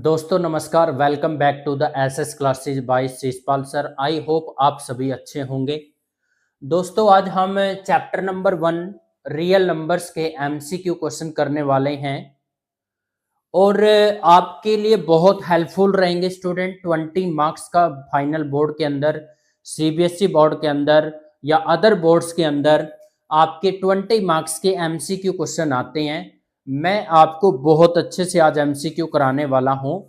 दोस्तों नमस्कार, welcome back to the SS classes by Shishpal sir. I hope आप सभी अच्छे होंगे। दोस्तों आज हम चैप्टर नंबर 1 रियल नंबर्स के एमसीक्यू क्वेश्चन करने वाले हैं और आपके लिए बहुत हेल्पफुल रहेंगे स्टूडेंट। 20 मार्क्स का फाइनल बोर्ड के अंदर, सीबीएसई बोर्ड के अंदर या अदर बोर्ड्स के अंदर आपके 20 मार्क्स के एमसीक्यू क्वेश्चन आते हैं। मैं आपको बहुत अच्छे से आज एमसीक्यू कराने वाला हूं।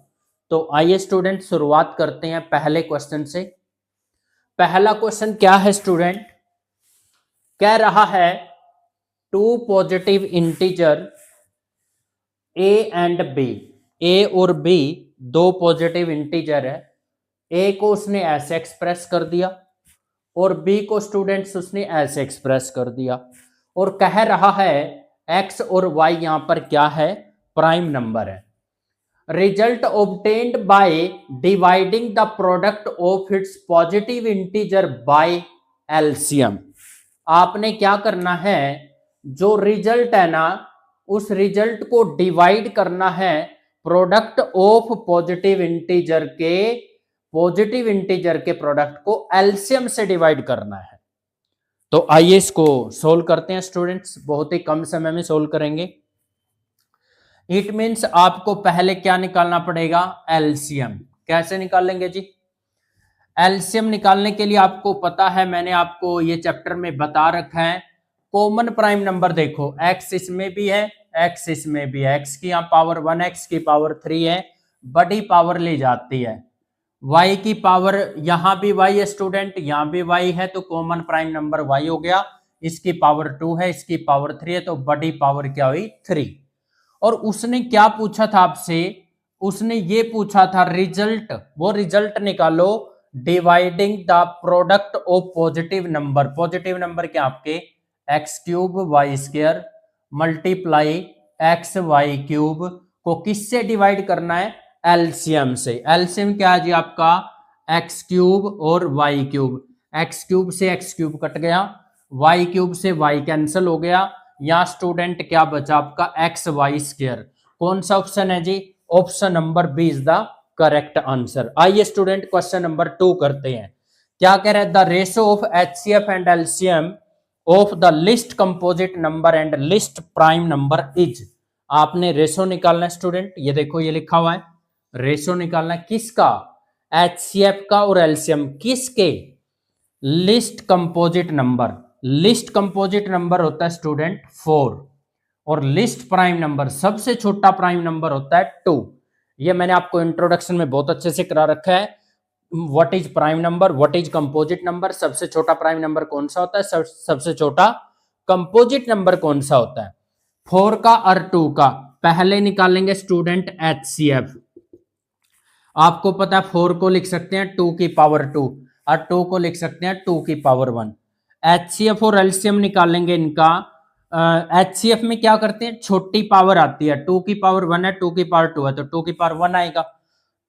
तो आइए स्टूडेंट शुरुआत करते हैं पहले क्वेश्चन से। पहला क्वेश्चन क्या है स्टूडेंट? कह रहा है two positive integer A and B, A और बी दो पॉजिटिव इंटीजर है। ए को उसने ऐसे एक्सप्रेस कर दिया और बी को स्टूडेंट्स उसने ऐसे एक्सप्रेस कर दिया और कह रहा है एक्स और वाई यहां पर क्या है? प्राइम नंबर है। Result obtained by dividing the product of its positive integer by LCM. आपने क्या करना है, जो रिजल्ट है ना उस रिजल्ट को डिवाइड करना है प्रोडक्ट ऑफ पॉजिटिव इंटीजर के प्रोडक्ट को एलसीएम से डिवाइड करना है। तो आइए इसको सोल्व करते हैं स्टूडेंट्स, बहुत ही कम समय में सोल्व करेंगे। इट मीन्स आपको पहले क्या निकालना पड़ेगा? एलसीएम। कैसे निकालेंगे जी? एलसीएम निकालने के लिए आपको पता है, मैंने आपको ये चैप्टर में बता रखा है। कॉमन प्राइम नंबर देखो, एक्स इसमें भी है, एक्स इसमें भी है, एक्स की यहाँ पावर 1, एक्स की पावर 3 है, बड़ी पावर ली जाती है। y की पावर, यहां भी y है स्टूडेंट, यहां भी y है, तो कॉमन प्राइम नंबर y हो गया। इसकी पावर 2 है, इसकी पावर 3 है, तो बड़ी पावर क्या हुई? 3। और उसने क्या पूछा था आपसे? उसने ये पूछा था रिजल्ट, वो रिजल्ट निकालो dividing the product of positive number. Positive number क्या आपके? X cube y square multiply x y cube को किससे डिवाइड करना है? एलसीएम से। एलसीएम क्या है जी आपका? एक्स क्यूब और वाई क्यूब। एक्स क्यूब से एक्स क्यूब कट गया, वाई क्यूब से वाई कैंसिल हो गया। यहां स्टूडेंट क्या बचा आपका? X Y square. कौन सा ऑप्शन है जी? Option number B is the correct answer. आइए स्टूडेंट क्वेश्चन नंबर 2 करते हैं। क्या कह रहा है? The ratio of HCF and LCM of the least composite number and least prime number is. आपने रेशो निकालना है स्टूडेंट, ये देखो ये लिखा हुआ है, रेशो निकालना है किसका? एचसीएफ का और एलसीएम किसके? List composite number. List composite number होता है स्टूडेंट 4 और लिस्ट प्राइम नंबर, सबसे छोटा प्राइम नंबर होता है 2। ये मैंने आपको इंट्रोडक्शन में बहुत अच्छे से करा रखा है। What is prime number, what is composite number, सबसे छोटा प्राइम नंबर कौन सा होता है, सबसे छोटा कंपोजिट नंबर कौन सा होता है। 4 का और 2 का पहले निकालेंगे स्टूडेंट एचसीएफ। आपको पता है 4 को लिख सकते हैं 2 की पावर 2 और 2 को लिख सकते हैं 2 की पावर 1। एचसीएफ और एलसीएम निकालेंगे इनका। एचसीएफ में क्या करते हैं, छोटी पावर आती है, 2 की पावर 1 है, 2 की पावर 2 है, तो 2 की पावर 1 आएगा।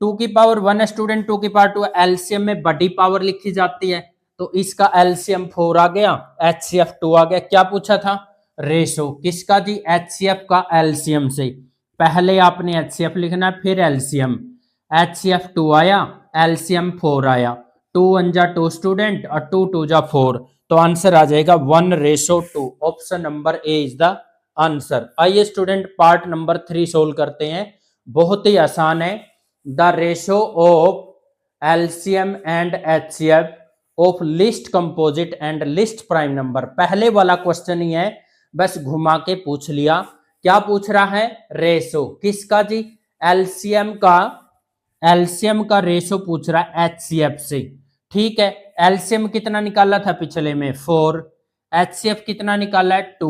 2 की पावर 1 है स्टूडेंट, 2 की पावर 2 है। एलसीएम में बड़ी पावर लिखी जाती है, तो इसका एलसीएम 4 आ गया, एचसीएफ 2 आ गया। क्या पूछा था? रेशो किसका जी? एचसीएफ का एलसीएम से। पहले आपने एचसीएफ लिखना फिर एलसीएम। एचसीएफ 2 आया, एलसीएम 4 आया, 2 1 जा 2 स्टूडेंट और 2 2 जा 4, तो आंसर आ जाएगा 1:2। Option number A is the answer. आइए स्टूडेंट पार्ट नंबर 3 सोल्व करते हैं, बहुत ही आसान है। The ratio of LCM and HCF of list composite and least prime number. पहले वाला क्वेश्चन ही है, बस घुमा के पूछ लिया। क्या पूछ रहा है? रेशो किसका जी? एलसीएम का। एलसीएम का रेशो पूछ रहा है एचसीएफ से, ठीक है। एलसीएम कितना निकाला था पिछले में? 4। एचसीएफ कितना निकाला है? 2।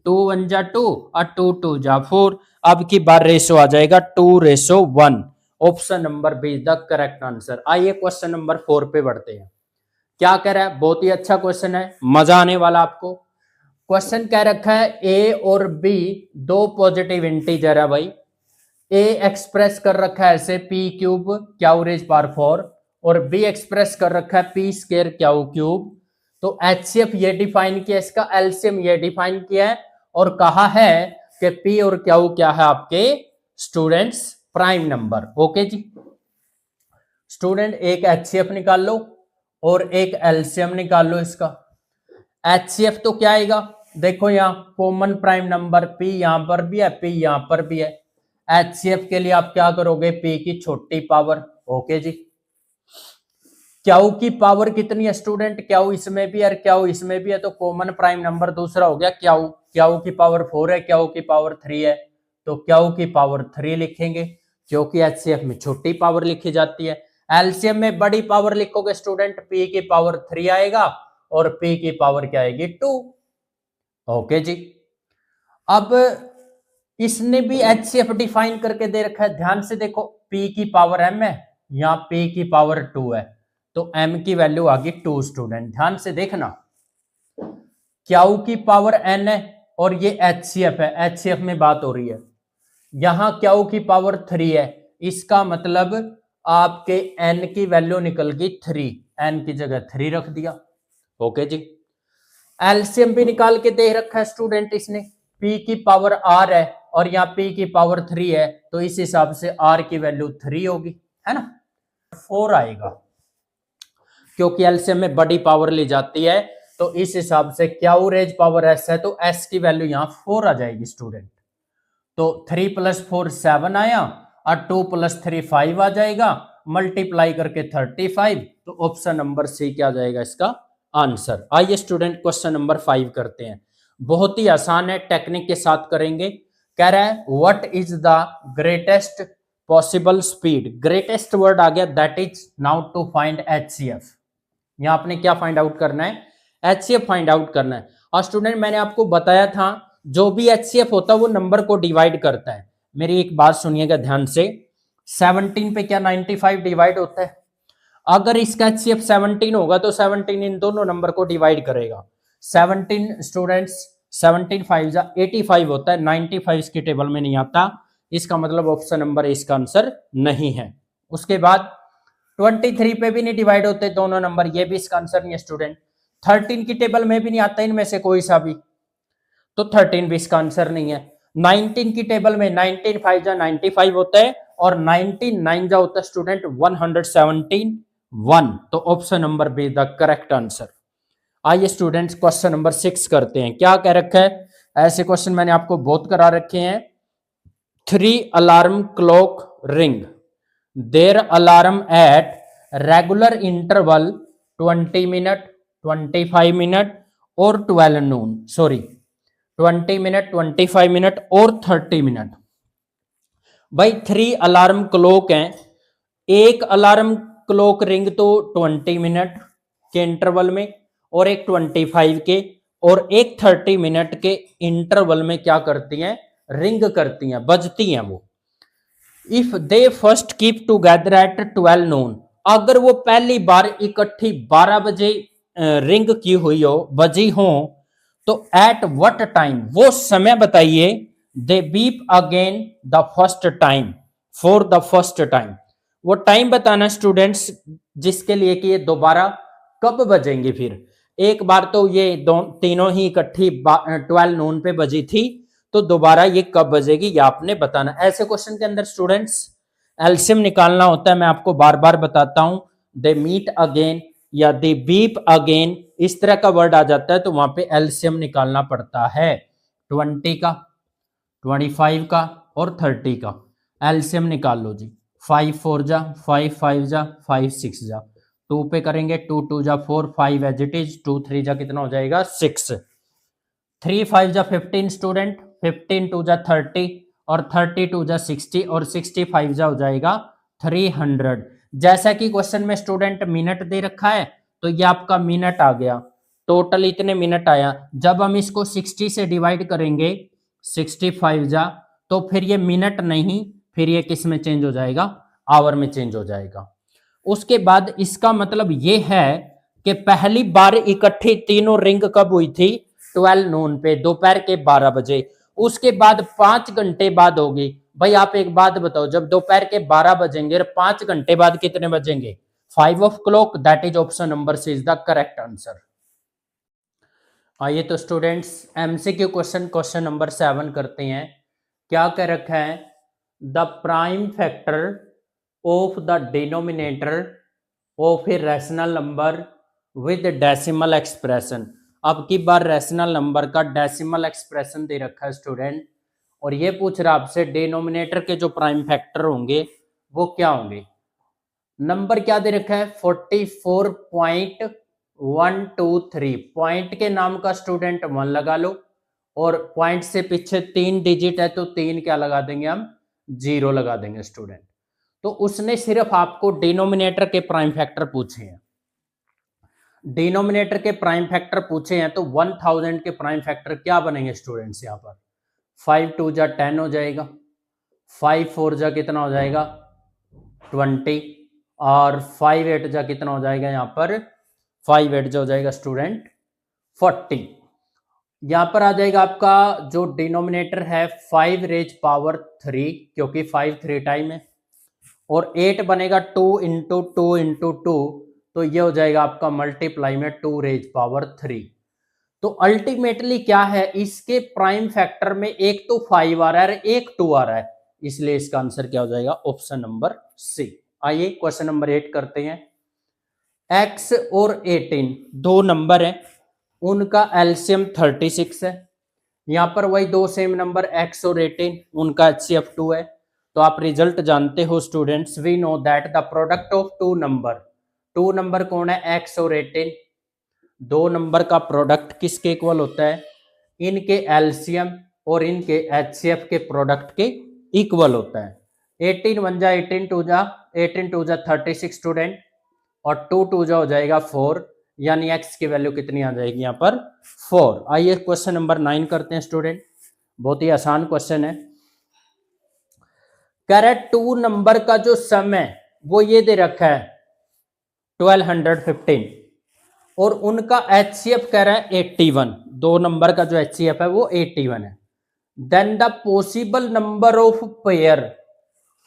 2 1 जा 2 और 2 2 जा 4। अब की बार रेशो आ जाएगा 2:1। Option number be the correct answer. आइए क्वेश्चन नंबर 4 पे बढ़ते हैं। क्या कह रहा है? बहुत ही अच्छा क्वेश्चन है, मजा आने वाला आपको। क्वेश्चन कह रखा है ए और बी दो पॉजिटिव इंटीजर है भाई। ए एक्सप्रेस कर रखा है ऐसे p cube q raise power 4 और बी एक्सप्रेस कर रखा है पी स्क्वायर क्यू क्यूब। तो एचसीएफ ये डिफाइन किया, इसका एलसीएम ये डिफाइन किया है और कहा है कि पी और क्यू क्या है आपके स्टूडेंट्स? Prime number. ओके जी स्टूडेंट, एक एचसीएफ निकाल लो और एक एलसीएम निकाल लो इसका। एचसीएफ तो क्या आएगा, देखो यहां कॉमन प्राइम नंबर p यहां पर भी है, p यहां पर भी है। एचसीएफ के लिए आप क्या करोगे, p की छोटी पावर। ओके जी, क्याऊ की पावर कितनी है स्टूडेंट, क्याऊ इसमें भी है, क्याऊ इसमें भी है, तो कॉमन प्राइम नंबर दूसरा हो गया क्याऊ। क्याऊ की पावर 4 है, क्याऊ की पावर 3 है, तो क्याऊ की पावर 3 लिखेंगे, क्योंकि एचसीएफ में छोटी पावर लिखी जाती है। एलसीएम में बड़ी पावर लिखोगे स्टूडेंट, p की पावर 3 आएगा और p की पावर क्या आएगी, 2। ओके जी, अब इसने भी एचसीएफ डिफाइन करके दे रखा है, ध्यान से देखो, p की पावर m है, यहां p की पावर 2 है, तो m की वैल्यू आ गई 2 स्टूडेंट। ध्यान से देखना, क्याऊ की पावर n है और ये एचसीएफ है, एचसीएफ में बात हो रही है। यहां क्याऊ की पावर 3 है, इसका मतलब आपके n की वैल्यू निकल गई 3, n की जगह 3 रख दिया। ओके जी, एलसीएम भी निकाल के दे रखा है स्टूडेंट इसने, p की पावर r है और यहाँ p की पावर 3 है, तो इस हिसाब से r की वैल्यू 3 होगी, है ना, 4 आएगा, क्योंकि एलसीएम में बड़ी पावर ली जाती है, तो इस हिसाब से क्याऊ रेज पावर s है, तो s की वैल्यू यहाँ 4 आ जाएगी स्टूडेंट। तो 3 + 4 7 आया और 2 + 3 5 आ जाएगा, मल्टीप्लाई करके 35, तो ऑप्शन नंबर सी क्या आ जाएगा इसका आंसर। आइए स्टूडेंट क्वेश्चन नंबर 5 करते हैं, बहुत ही आसान है, टेक्निक के साथ करेंगे। कह रहा है what is the greatest possible speed, greatest word आ गया, that is now to find HCF. यहां आपने क्या फाइंड आउट करना है, एचसीएफ फाइंड आउट करना है। और स्टूडेंट मैंने आपको बताया था जो भी एचसीएफ होता है वो नंबर को डिवाइड करता है। मेरी एक बात सुनिएगा ध्यान से, 17 पे क्या 95 डिवाइड होता है, अगर इसका एचसीएफ 17 होगा तो 17 इन दोनों नंबर को डिवाइड करेगा। 17 स्टूडेंट्स 17 5 जा 85 होता है, 95 इसकी टेबल में नहीं आता, इसका मतलब ऑप्शन नंबर इसका आंसर नहीं है। उसके बाद 23 पे भी नहीं डिवाइड होते दोनों नंबर, ये भी इसका आंसर नहीं है स्टूडेंट। 13 की टेबल में भी नहीं आता इनमें से कोई सा भी, तो 13 भी इसका आंसर नहीं है। 19 की टेबल में 19 5 जा 95 होता है और 19 9 जा होता है स्टूडेंट 171, तो option number be the correct answer. आइए स्टूडेंट्स क्वेश्चन नंबर 6 करते हैं, क्या कह रखा है, ऐसे क्वेश्चन मैंने आपको बहुत करा रखे हैं। 3 alarm clock ring, there alarm at regular interval 20 minute, 25 minute और 12 नून, सॉरी 20 मिनट, 25 मिनट और 30 मिनट। भाई 3 अलार्म क्लॉक हैं, एक अलार्म क्लॉक रिंग तो 20 मिनट के इंटरवल में और एक 25 के और एक 30 मिनट के इंटरवल में क्या करती हैं, रिंग करती हैं, बजती हैं वो। If they first keep together at 12 नून, अगर वो पहली बार इकट्ठी 12 बजे रिंग की हुई हो, बजी हो, तो एट व्हाट टाइम, वो समय बताइए, they beep again the first time, for the first time, वो टाइम बताना स्टूडेंट्स जिसके लिए कि ये दोबारा कब बजेंगे। फिर एक बार तो ये तीनों ही इकट्ठी 12 नून पे बजी थी, तो दोबारा ये कब बजेगी ये आपने बताना। ऐसे क्वेश्चन के अंदर स्टूडेंट्स एलसीएम निकालना होता है, मैं आपको बार बार बताता हूं, दे मीट अगेन या दे बीप अगेन, इस तरह का वर्ड आ जाता है तो वहां पे एलसीएम निकालना पड़ता है। 20 का, 25 का और 30 का एलसीएम निकाल लो जी। 5 4 जा 5 5 जा 5 6 जा, 2 पे करेंगे 2 2 जा 4, 5 एज इट इज, 2 3 जा कितना हो जाएगा 6, 3 5 जा 15 स्टूडेंट, 15 2 जा 30 और 32 जा 60 और 65 जा हो जाएगा 300। जैसा कि क्वेश्चन में स्टूडेंट मिनट दे रखा है, तो ये आपका मिनट आ गया, टोटल इतने मिनट आया। जब हम इसको 60 से डिवाइड करेंगे 65 जा, तो फिर ये मिनट नहीं, फिर ये किस में चेंज हो जाएगा, आवर में चेंज हो जाएगा। उसके बाद इसका मतलब ये है कि पहली बार इकट्ठी तीनों रिंग कब हुई थी, 12 नून पे, दोपहर के 12 बजे। उसके बाद 5 घंटे बाद होगी। भाई आप एक बात बताओ, जब दोपहर के 12 बजेंगे और 5 घंटे बाद कितने बजेंगे, 5 o'clock, that is option number C is the correct answer. आइए तो students MCQ question, question number 7 करते हैं। क्या कह रखा है, the prime factor of the denominator of a rational number with decimal expression. अब की बार रैशनल नंबर का डेसिमल एक्सप्रेशन दे रखा है स्टूडेंट, और ये पूछ रहा आपसे डिनोमिनेटर के जो प्राइम फैक्टर होंगे वो क्या होंगे। नंबर क्या दे रखा है 44.123, पॉइंट के नाम का स्टूडेंट 1 लगा लो, और पॉइंट से पीछे 3 डिजिट है तो 3 क्या लगा देंगे हम 0 लगा देंगे स्टूडेंट। तो उसने सिर्फ आपको डिनोमिनेटर के प्राइम फैक्टर पूछे हैं, डिनोमिनेटर के प्राइम फैक्टर पूछे हैं, तो 1000 के प्राइम फैक्टर क्या बनेंगे स्टूडेंट्स। यहाँ पर 5 2 जा 10 हो जाएगा, 5 4 जा कितना हो जाएगा 20, और 5 8 जा कितना हो जाएगा यहाँ पर 5 8 जा हो जाएगा स्टूडेंट 40। यहाँ पर आ जाएगा आपका जो डिनोमिनेटर है 5 रेज पावर 3, क्योंकि 5 3 टाइम है, और 8 बनेगा 2 इंटू 2 इंटू 2, तो ये हो जाएगा आपका मल्टीप्लाई में 2 रेज पावर 3। तो अल्टीमेटली क्या है, इसके प्राइम फैक्टर में एक तो 5 आ रहा है, एक 2 आ रहा है, इसलिए इसका आंसर क्या हो जाएगा ऑप्शन नंबर सी। आइए क्वेश्चन नंबर 8 करते हैं। x और 18 दो नंबर है, उनका एलसीएम 36 है। यहां पर वही दो सेम नंबर x और 18, उनका एचसीएफ 2 है। तो आप रिजल्ट जानते हो students, we know that the product of two number कौन है x और 18, दो नंबर का प्रोडक्ट किसके इक्वल होता है, इनके एलसीएम और इनके एचसीएफ के प्रोडक्ट के इक्वल होता है। 18 1 जा 18 2 जा 18 2 जा 36 स्टूडेंट, और 2 2 जा हो जाएगा 4, यानी x की वैल्यू कितनी आ जाएगी यहाँ पर 4। आइए क्वेश्चन नंबर 9 करते हैं स्टूडेंट, बहुत ही आसान क्वेश्चन है। कह रहा है 2 नंबर का जो सम है वो ये दे रखा है 1215, और उनका एचसीएफ कह रहा है 81, दो नंबर का जो एचसीएफ है वो 81 है। Then the possible number of pair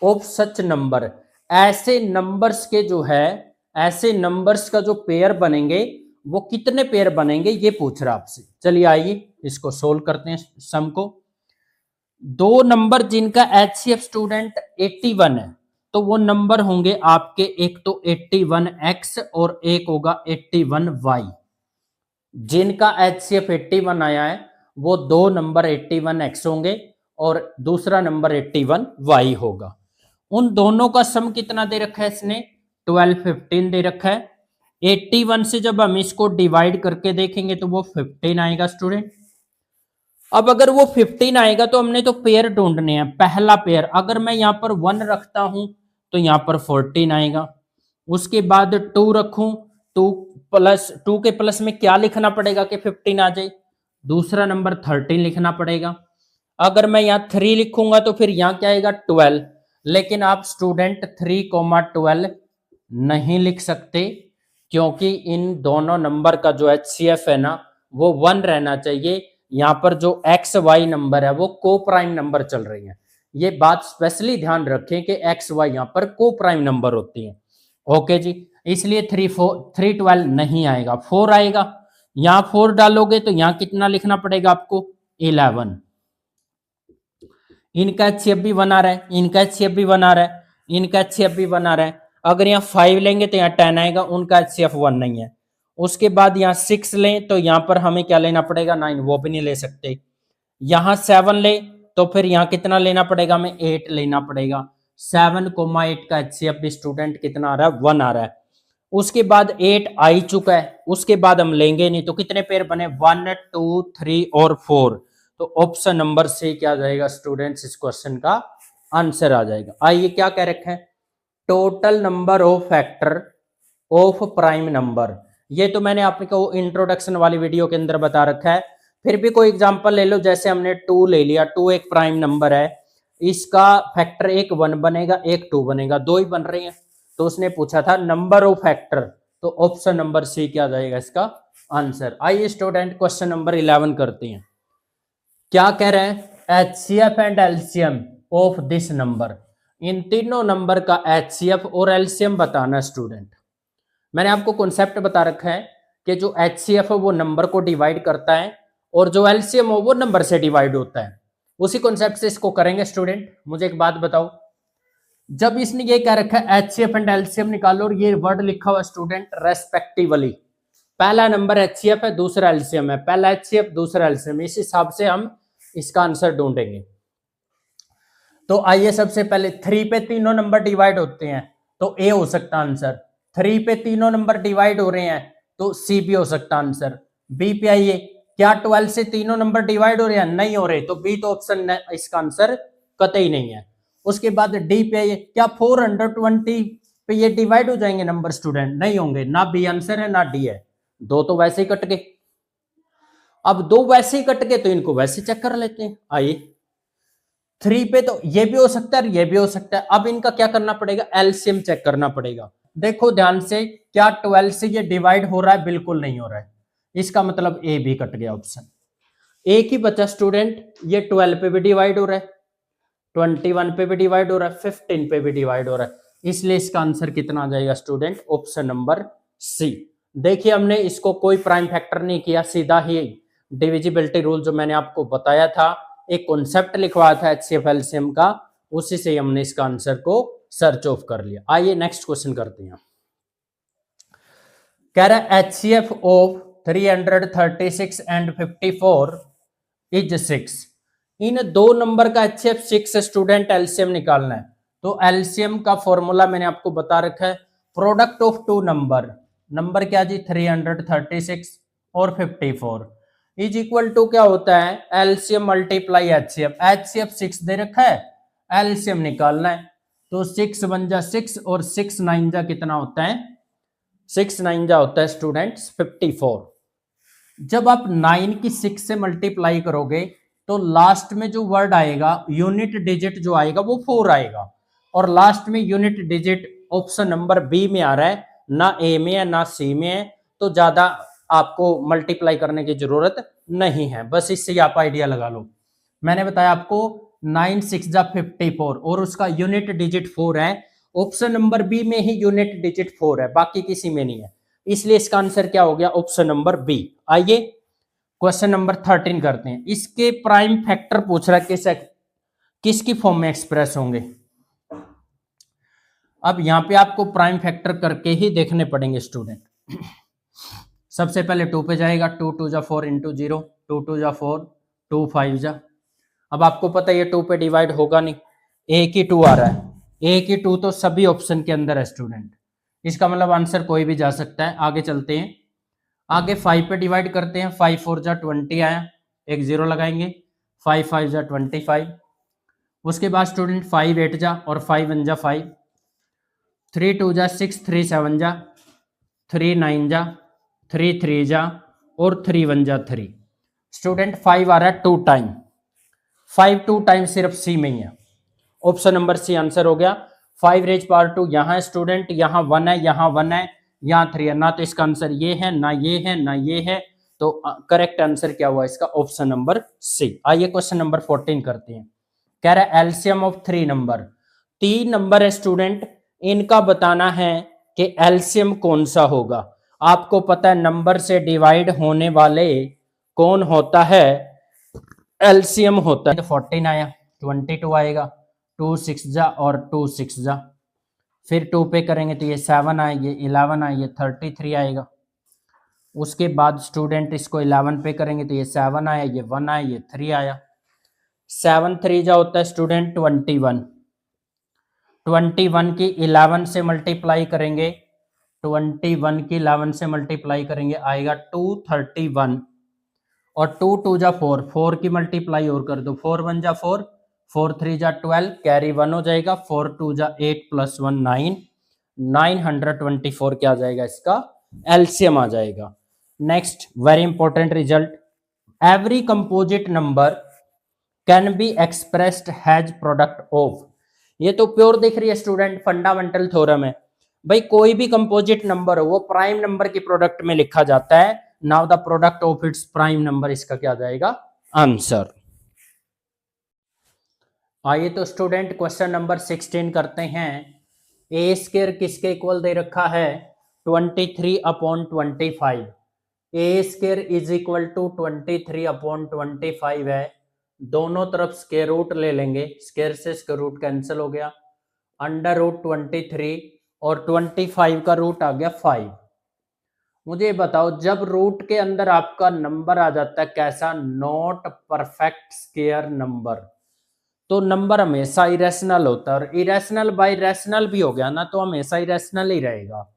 of such number, ऐसे नंबर्स के जो है, ऐसे नंबर्स का जो पेयर बनेंगे वो कितने पेयर बनेंगे, ये पूछ रहा आपसे। चलिए आइए इसको सोल्व करते हैं सम को। दो नंबर जिनका एचसीएफ स्टूडेंट 81 है, तो वो नंबर होंगे आपके, एक तो 81x और एक होगा 81y। जिनका एचसीएफ 81 आया है वो दो नंबर 81x होंगे और दूसरा नंबर 81y होगा। उन दोनों का सम कितना दे रखा है इसने 1215 दे रखा है। 81 से जब हम इसको डिवाइड करके देखेंगे तो वो 15 आएगा स्टूडेंट। अब अगर वो 15 आएगा तो हमने तो पेयर ढूंढने हैं, पहला पेयर अगर मैं यहाँ पर 1 रखता हूं तो यहाँ पर 14 आएगा। उसके बाद 2 रखूं, 2 के प्लस में क्या लिखना पड़ेगा कि 15 आ जाए, दूसरा नंबर 13 लिखना पड़ेगा। अगर मैं यहाँ 3 लिखूंगा तो फिर यहाँ क्या आएगा 12, लेकिन आप स्टूडेंट 3,12 नहीं लिख सकते, क्योंकि इन दोनों नंबर का जो एचसीएफ है ना वो 1 रहना चाहिए। यहाँ पर जो एक्स वाई नंबर है वो को प्राइम नंबर चल रही है, ये बात स्पेशली ध्यान रखें कि एक्स वाई यहाँ पर को प्राइम नंबर होती है। ओके जी, इसलिए 312 नहीं आएगा, 4 आएगा। यहाँ 4 डालोगे तो यहाँ कितना लिखना पड़ेगा आपको 11। इनका एचसीएफ भी बना रहा है, इनका एचसीएफ भी बना रहा है, इनका एचसीएफ भी बना रहा है। अगर यहाँ 5 लेंगे तो यहाँ 10 आएगा, उनका एचसीएफ 1 नहीं है। उसके बाद यहाँ 6 लें तो यहाँ पर हमें क्या लेना पड़ेगा 9, वो भी नहीं ले सकते। यहाँ 7 ले तो फिर यहाँ कितना लेना पड़ेगा, हमें 8 लेना पड़ेगा। 7,8 का एचसीएफ भी स्टूडेंट कितना आ रहा है 1 आ रहा है। उसके बाद 8 आ ही चुका है, उसके बाद हम लेंगे नहीं, तो कितने पेयर बने 1 2 3 और 4। तो ऑप्शन नंबर से क्या जाएगा स्टूडेंट्स, इस क्वेश्चन का आंसर आ जाएगा। आइए क्या कह रखा है, total number of factor of prime number. ये तो मैंने आपको इंट्रोडक्शन वाली वीडियो के अंदर बता रखा है, फिर भी कोई एग्जांपल ले लो। जैसे हमने 2 ले लिया, 2 एक प्राइम नंबर है, इसका फैक्टर एक 1 बनेगा एक 2 बनेगा, 2 ही बन रहे हैं। तो उसने पूछा था नंबर ऑफ फैक्टर, तो ऑप्शन नंबर सी क्या जाएगा इसका आंसर। आइए स्टूडेंट क्वेश्चन नंबर 11 करते हैं। क्या कह रहे हैं, HCF and LCM of this number, इन तीनों नंबर का एचसीएफ और एलसीएम बताना स्टूडेंट। मैंने आपको कॉन्सेप्ट बता रखा है कि जो एचसीएफ है वो नंबर को डिवाइड करता है और जो एलसीएम हो वो नंबर से डिवाइड होता है। उसी कॉन्सेप्ट से इसको करेंगे स्टूडेंट। मुझे एक बात बताओ, जब इसने ये क्या रखा है एचसीएफ एंड एलसीएम निकालो और ये वर्ड लिखा हुआ स्टूडेंट रेस्पेक्टिवली, पहला नंबर एचसीएफ है दूसरा एलसीएम है, पहला एचसीएफ दूसरा एलसीएम, इस हिसाब से हम इसका आंसर ढूंढेंगे। तो आइए सबसे पहले 3 पे तीनों नंबर डिवाइड होते हैं तो ए हो सकता आंसर, 3 पे तीनों नंबर डिवाइड हो रहे हैं तो सी भी हो सकता आंसर। बी पे आइए, क्या 12 से तीनों नंबर डिवाइड हो रहे हैं? नहीं हो रहे, तो बी तो ऑप्शन इसका आंसर कतई नहीं है। उसके बाद डी पे आइए, क्या 420 पे ये डिवाइड हो जाएंगे नंबर स्टूडेंट? नहीं होंगे, ना बी आंसर है ना डी है, दो तो वैसे ही कट गए। अब दो वैसे ही कट गए तो इनको वैसे चेक कर लेते हैं। आइए 3 पे तो ये भी हो सकता है ये भी हो सकता है, अब इनका क्या करना पड़ेगा? एलसीएम चेक करना पड़ेगा। देखो ध्यान से, क्या 12 से ये डिवाइड हो रहा है? बिल्कुल नहीं हो रहा है, इसका मतलब ए भी कट गया ऑप्शन। एक ही बचा स्टूडेंट, ये 12 पे भी डिवाइड हो रहा है, 21 पे भी डिवाइड हो रहा है, 15 पे भी डिवाइड हो रहा है, इसलिए इसका आंसर कितना आ जाएगा स्टूडेंट? ऑप्शन नंबर सी। देखिए हमने इसको कोई प्राइम फैक्टर नहीं किया, सीधा ही डिविजिबिलिटी रूल जो मैंने आपको बताया था, एक कॉन्सेप्ट लिखवाया था एचसीएफ एलसीएम का, उसी से हमने इसका आंसर को सर्च ऑफ कर लिया। आइए नेक्स्ट क्वेश्चन करते हैं। कह रहा है एचसीएफ ऑफ 336 एंड 54 इज 6। इन दो नंबर का एचसीएफ 6 स्टूडेंट एलसीएम निकालना है। तो एलसीएम का फॉर्मूला मैंने आपको बता रखा है, product of two number, number क्या जी 336 और 54 इज इक्वल टू क्या होता है? LCM multiply HCF. एचसीएफ 6 दे रखा है, एलसीएम निकालना है, तो 6 1 जा 6 और 6 9 जा कितना होता है? 6 9 जा होता है स्टूडेंट्स 54। जब आप 9 की 6 से मल्टीप्लाई करोगे तो लास्ट में जो वर्ड आएगा, यूनिट डिजिट जो आएगा वो 4 आएगा, और लास्ट में unit digit option number B में आ रहा है, ना ए में है ना सी में है, तो ज्यादा आपको मल्टीप्लाई करने की जरूरत नहीं है, बस इससे आप आइडिया लगा लो। मैंने बताया आपको 9 6 जा 54 और उसका यूनिट डिजिट 4 है, ऑप्शन नंबर बी में ही यूनिट डिजिट 4 है, बाकी किसी में नहीं है, इसलिए इसका आंसर क्या हो गया? Option number B. आइए क्वेश्चन नंबर 13 करते हैं। इसके प्राइम फैक्टर पूछ रहा है किसकी फॉर्म में एक्सप्रेस होंगे। अब यहां पे आपको प्राइम फैक्टर करके ही देखने पड़ेंगे स्टूडेंट। सबसे पहले 2 पे जाएगा, 2 2 जा 4 इंटू 0, 2 2 जा 4, 2 5 जा। अब आपको पता है ये 2 पे डिवाइड होगा नहीं, एक ही 2 आ रहा है, एक ही 2 तो सभी ऑप्शन के अंदर है स्टूडेंट, इसका मतलब आंसर कोई भी जा सकता है। आगे चलते हैं, आगे 5 पे डिवाइड करते हैं, 5 4 जा 20 आया, एक 0 लगाएंगे, 5 5 जा 25। उसके बाद स्टूडेंट 5 8 जा और 5 1 जा 5, 3 2 जा 6, 3 7 जा, 3 9 जा, 3 3 जा और 3 1 जा 3। स्टूडेंट 5 आ रहा है 2 टाइम, 5 2 टाइम सिर्फ सी में ही है, ऑप्शन नंबर सी आंसर हो गया। 5 रेज पावर 2 यहाँ है स्टूडेंट, यहाँ 1 है, यहाँ 1 है, यहाँ 3 है, ना तो इसका आंसर ये है ना ये है ना ये है, तो करेक्ट आंसर क्या हुआ इसका? Option number C. आइए क्वेश्चन नंबर 14 करते हैं। कह रहा है एलसीएम ऑफ 3 नंबर, 3 नंबर है स्टूडेंट, इनका बताना है कि एलसीएम कौन सा होगा। आपको पता है नंबर से डिवाइड होने वाले कौन होता है? एलसीएम होता है। 14 आया, 22 आएगा, 2 6 जा और 2 6 जा, फिर 2 पे करेंगे तो ये 7 आए, ये 11 आए, ये 33 आएगा। उसके बाद स्टूडेंट इसको 11 पे करेंगे तो ये 7 आया, ये 1 आया, ये 3 आया। 7 3 जा होता है स्टूडेंट 21, 21 की 11 से मल्टीप्लाई करेंगे, 21 की 11 से मल्टीप्लाई करेंगे आएगा 231, और 2 2 जा 4, 4 की मल्टीप्लाई और कर दो, 4 1 जा 4, 4 3 जा 12, कैरी 1 हो जाएगा, 4 2 जा 8 प्लस 1 9, 924 क्या आ जाएगा इसका? एलसीएम आ जाएगा। Next very important result, every composite number can be expressed has product of. ये तो प्योर दिख रही है स्टूडेंट, फंडामेंटल थ्योरम है भाई, कोई भी कंपोजिट नंबर हो वो प्राइम नंबर के प्रोडक्ट में लिखा जाता है। Now the product of its prime number, इसका क्या जाएगा आंसर। आइए तो स्टूडेंट क्वेश्चन नंबर 16 करते हैं। ए स्क्वायर किसके इक्वल दे रखा है? 23/25। ए स्क्वायर इज इक्वल टू 23/25 है, दोनों तरफ स्क्वायर रूट ले लेंगे, स्क्वायर से स्क्वायर रूट कैंसिल हो गया, अंडर रूट 23 और 25 का रूट आ गया 5। मुझे बताओ जब रूट के अंदर आपका नंबर आ जाता है कैसा, नॉट परफेक्ट स्क्वायर नंबर, तो नंबर हमेशा इरेशनल होता है, और इरेशनल बाय रैशनल भी हो गया ना तो हमेशा इरेशनल ही रहेगा।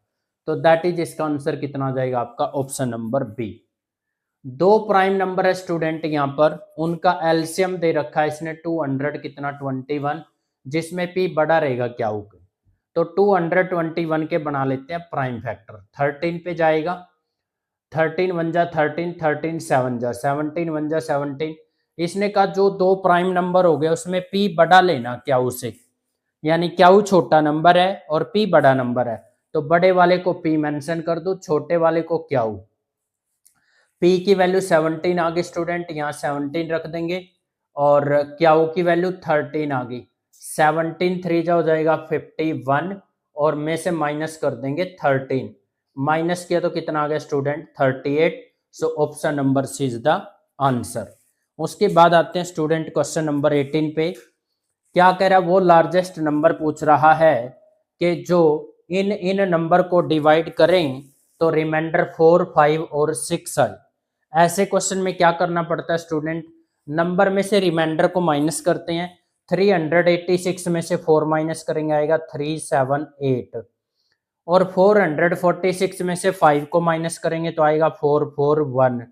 तो दैट इज इसका आंसर कितना आ जाएगा आपका, ऑप्शन नंबर बी। दो प्राइम नंबर है स्टूडेंट यहाँ पर, उनका एलसीएम दे रखा है इसने 200 कितना 21, जिसमें पी बड़ा रहेगा क्या होगा, तो 221 के बना लेते हैं प्राइम फैक्टर। 13 पे जाएगा, 13 वन जा 13, 13 7 जा 17, वन जा 17। इसने कहा जो दो प्राइम नंबर हो गए उसमें पी बड़ा लेना क्याऊ से, यानी क्याऊ छोटा नंबर है और पी बड़ा नंबर है, तो बड़े वाले को पी मेंशन कर दो, छोटे वाले को क्याऊ। पी की वैल्यू 17 आ गई स्टूडेंट, यहाँ 17 रख देंगे, और क्याऊ की वैल्यू 13 आ गई। 17 3 जा हो जाएगा 51, और में से माइनस कर देंगे 13, माइनस किया तो कितना आ गया student 38। So option number C is the answer. उसके बाद आते हैं स्टूडेंट क्वेश्चन नंबर 18 पे। क्या कह रहा है, वो लार्जेस्ट नंबर पूछ रहा है कि जो इन नंबर को डिवाइड करें तो रिमाइंडर 4 5 और 6 आए। ऐसे क्वेश्चन में क्या करना पड़ता है स्टूडेंट, नंबर में से रिमाइंडर को माइनस करते हैं। 386 में से 4 माइनस करेंगे आएगा 378, और 446 में से 5 को माइनस करेंगे तो आएगा 441।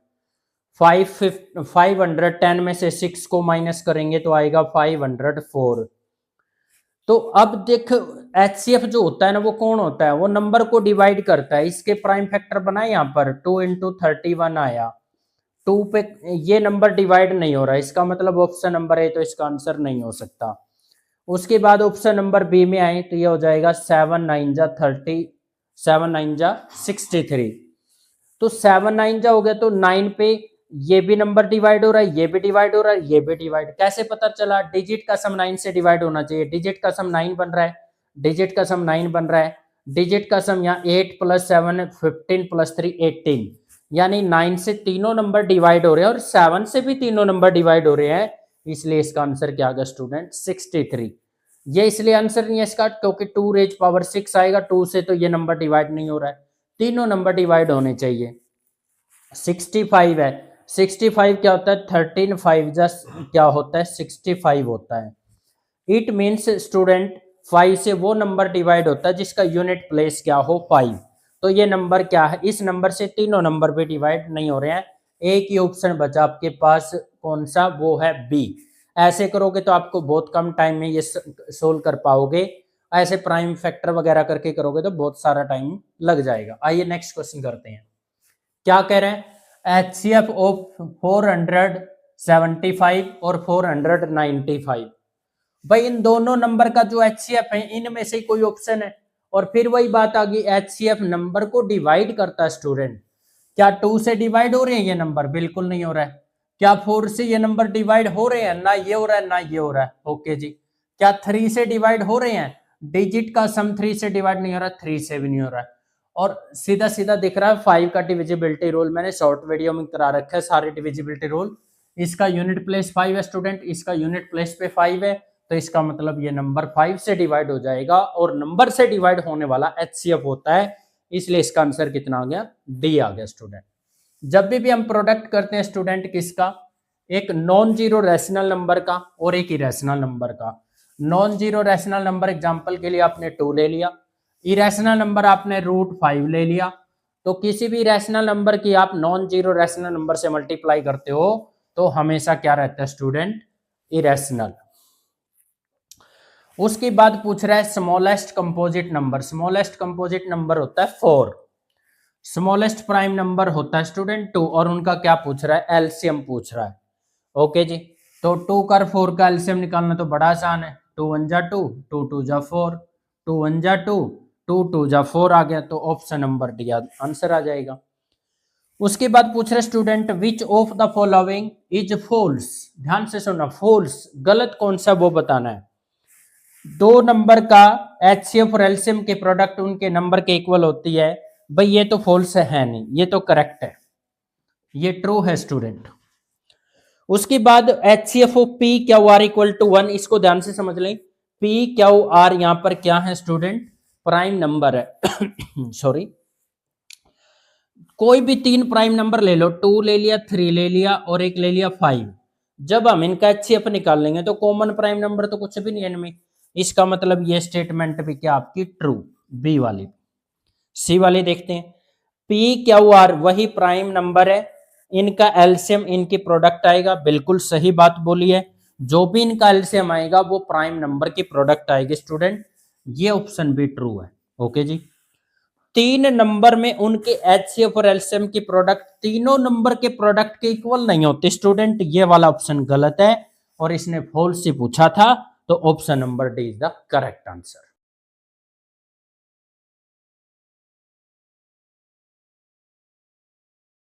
510 में से 6 को माइनस करेंगे तो आएगा 504। तो अब देख एचसीएफ जो होता है ना वो कौन होता है, वो नंबर को डिवाइड करता है। इसके प्राइम फैक्टर बनाए यहाँ पर 2 × 31 आया, 2 पे ये नंबर डिवाइड नहीं हो रहा है, इसका मतलब ऑप्शन नंबर ए तो इसका आंसर नहीं हो सकता। उसके बाद ऑप्शन नंबर बी में आए तो ये हो जाएगा 7 9 जा 30, 7 9 जा 63। तो 7 9 जा हो गया, तो 9 पे ये भी नंबर डिवाइड हो रहा है, ये भी डिवाइड हो रहा है, ये भी डिवाइड, कैसे पता चला, डिजिट का सम 9 से डिवाइड होना चाहिए। डिजिट का सम 9 बन रहा है, डिजिट का सम 9 बन रहा है, डिजिट का सम यहाँ 8 + 7 15 + 3 18, यानी 9 से तीनों नंबर डिवाइड हो रहे हैं और 7 से भी तीनों नंबर डिवाइड हो रहे हैं, इसलिए इसका आंसर क्या आ गया स्टूडेंट 63। ये इसलिए आंसर नहीं है इसका क्योंकि 2⁻6 आएगा, 2 से तो ये नंबर डिवाइड नहीं हो रहा है, तीनों नंबर डिवाइड होने चाहिए। 65 है, 65 क्या होता है 13 5 जस्ट क्या होता है 65 होता है। इट मीन्स स्टूडेंट 5 से वो नंबर डिवाइड होता है जिसका यूनिट प्लेस क्या हो 5। तो ये नंबर क्या है, इस नंबर से तीनों नंबर भी डिवाइड नहीं हो रहे हैं, एक ही ऑप्शन बचा आपके पास, कौन सा, वो है बी। ऐसे करोगे तो आपको बहुत कम टाइम में ये सोल्व कर पाओगे, ऐसे प्राइम फैक्टर वगैरह करके करोगे तो बहुत सारा टाइम लग जाएगा। आइए नेक्स्ट क्वेश्चन करते हैं। क्या कह रहे हैं, HCF ऑफ 475 और 495। भाई इन दोनों नंबर का जो HCF है इनमें से कोई ऑप्शन है, और फिर वही बात आ गई HCF नंबर को डिवाइड करता है स्टूडेंट। क्या 2 से डिवाइड हो रहे हैं ये नंबर, बिल्कुल नहीं हो रहा है। क्या 4 से ये नंबर डिवाइड हो रहे हैं, ना ये हो रहा है ना ये हो रहा है, ओके जी। क्या 3 से डिवाइड हो रहे हैं, डिजिट का सम 3 से डिवाइड नहीं हो रहा, 3 से भी नहीं हो रहा है, और सीधा सीधा दिख रहा है 5 का डिविजिबिलिटी रूल मैंने शॉर्ट वीडियो में करा रखा है, सारे डिविजिबिलिटी रूल। इसका यूनिट प्लेस 5 है स्टूडेंट, इसका यूनिट प्लेस पे 5 है, तो इसका मतलब ये नंबर 5 से डिवाइड हो जाएगा, और नंबर से डिवाइड होने वाला HCF होता है, इसलिए इसका आंसर कितना आ गया, डी आ गया स्टूडेंट। जब भी हम प्रोडक्ट करते हैं स्टूडेंट किसका, एक नॉन जीरो रैशनल नंबर का और एक इरेशनल नंबर का। Non zero rational number example के लिए आपने 2 ले लिया, इरेशनल नंबर आपने √5 ले लिया, तो किसी भी रैशनल नंबर की आप नॉन जीरो रैशनल नंबर से मल्टीप्लाई करते हो तो हमेशा क्या रहता है स्टूडेंट, इरेशनल। उसके बाद पूछ रहा है smallest composite number. Smallest composite number होता है 4, स्मॉलेस्ट प्राइम नंबर होता है स्टूडेंट 2, और उनका क्या पूछ रहा है, एलसीएम पूछ रहा है, ओके जी। तो 2 का 4 का एलसीएम निकालना तो बड़ा आसान है, 2 1 जा 2, 2 2 जा 4, 2 1 जा 2, 2 2 जा 4 आ गया, तो ऑप्शन नंबर डी आंसर आ जाएगा। उसके बाद पूछ रहे student which of the following is false. ध्यान से सुनना, फॉल्स गलत कौन सा वो बताना है। दो नंबर का HCF और एलसीएम के प्रोडक्ट उनके नंबर के इक्वल होती है, भाई ये तो फॉल्स है नहीं, ये तो करेक्ट है, ये ट्रू है स्टूडेंट। उसके बाद HCFO PQR इक्वल टू 1, इसको ध्यान से समझ लें। PQR यहां पर क्या है स्टूडेंट, प्राइम नंबर है सॉरी, कोई भी 3 प्राइम नंबर ले लो, 2 ले लिया, 3 ले लिया और एक ले लिया 5। जब हम इनका HCF निकाल लेंगे तो कॉमन प्राइम नंबर तो कुछ भी नहीं है इनमें, इसका मतलब ये स्टेटमेंट भी क्या आपकी ट्रू, बी वाली। सी वाली देखते हैं, PQR वही प्राइम नंबर है, इनका एलसीएम इनकी प्रोडक्ट आएगा, बिल्कुल सही बात बोली है, जो भी इनका एलसीएम आएगा वो प्राइम नंबर की प्रोडक्ट आएगी स्टूडेंट, ये ऑप्शन भी ट्रू है। ओके जी, 3 नंबर में उनके HCF और एलसीएम की प्रोडक्ट तीनों नंबर के प्रोडक्ट के इक्वल नहीं होते स्टूडेंट, ये वाला ऑप्शन गलत है और इसने फॉल्स ही पूछा था, तो option number D is the correct answer.